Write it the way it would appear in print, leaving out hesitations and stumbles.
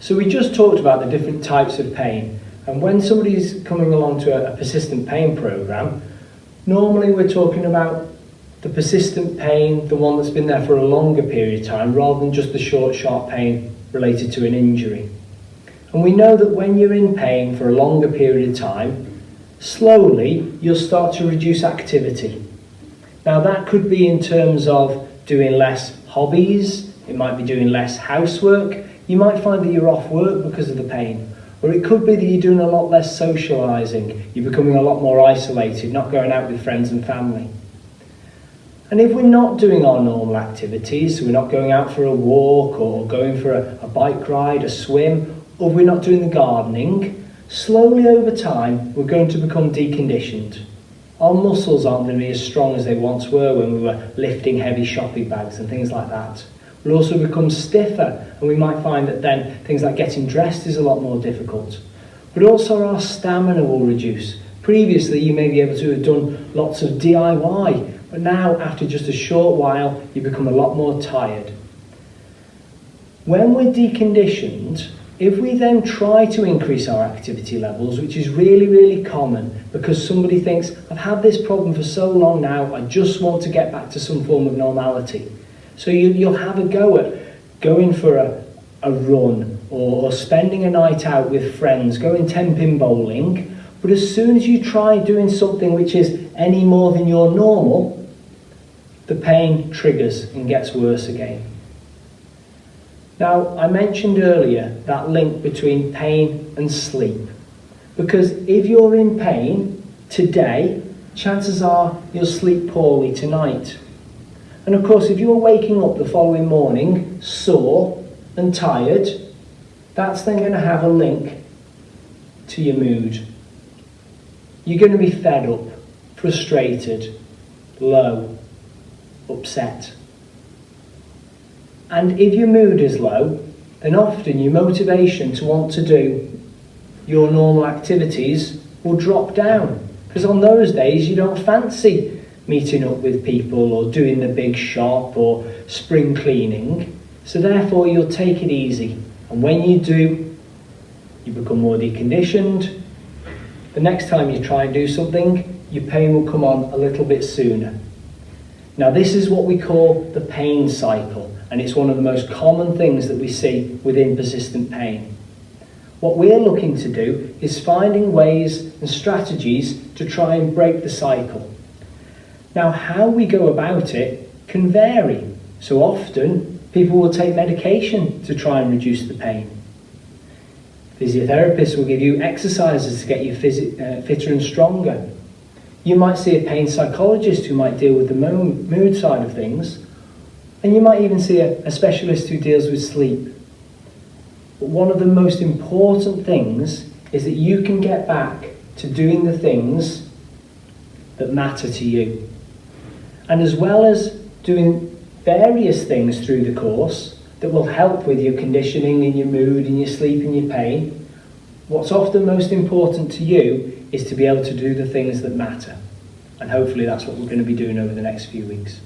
So we just talked about the different types of pain, and when somebody's coming along to a persistent pain program, normally we're talking about the persistent pain, the one that's been there for a longer period of time, rather than just the short, sharp pain related to an injury. And we know that when you're in pain for a longer period of time, slowly you'll start to reduce activity. Now that could be in terms of doing less hobbies, it might be doing less housework, you might find that you're off work because of the pain, or it could be that you're doing a lot less socialising, you're becoming a lot more isolated, not going out with friends and family. And if we're not doing our normal activities, so we're not going out for a walk or going for a bike ride, a swim, or we're not doing the gardening, slowly over time we're going to become deconditioned. Our muscles aren't going to be as strong as they once were when we were lifting heavy shopping bags and things like that. We'll also become stiffer, and we might find that then things like getting dressed is a lot more difficult. But also our stamina will reduce. Previously you may be able to have done lots of DIY, but now after just a short while you become a lot more tired. When we're deconditioned, if we then try to increase our activity levels, which is really, really common because somebody thinks, I've had this problem for so long now, I just want to get back to some form of normality. So you'll have a go at going for a run or spending a night out with friends, going 10-pin bowling, but as soon as you try doing something which is any more than your normal, the pain triggers and gets worse again. Now, I mentioned earlier that link between pain and sleep, because if you're in pain today, chances are you'll sleep poorly tonight. And of course, if you're waking up the following morning sore and tired, that's then going to have a link to your mood. You're going to be fed up, frustrated, low, upset. And if your mood is low, then often your motivation to want to do your normal activities will drop down. Because on those days you don't fancy meeting up with people or doing the big shop or spring cleaning. So therefore you'll take it easy. And when you do, you become more deconditioned. The next time you try and do something, your pain will come on a little bit sooner. Now this is what we call the pain cycle, and it's one of the most common things that we see within persistent pain. What we're looking to do is finding ways and strategies to try and break the cycle. Now how we go about it can vary. So often people will take medication to try and reduce the pain. Physiotherapists will give you exercises to get you fitter and stronger. You might see a pain psychologist who might deal with the mood side of things, and you might even see a specialist who deals with sleep. But one of the most important things is that you can get back to doing the things that matter to you. And as well as doing various things through the course that will help with your conditioning and your mood and your sleep and your pain, what's often most important to you is to be able to do the things that matter. And hopefully that's what we're going to be doing over the next few weeks.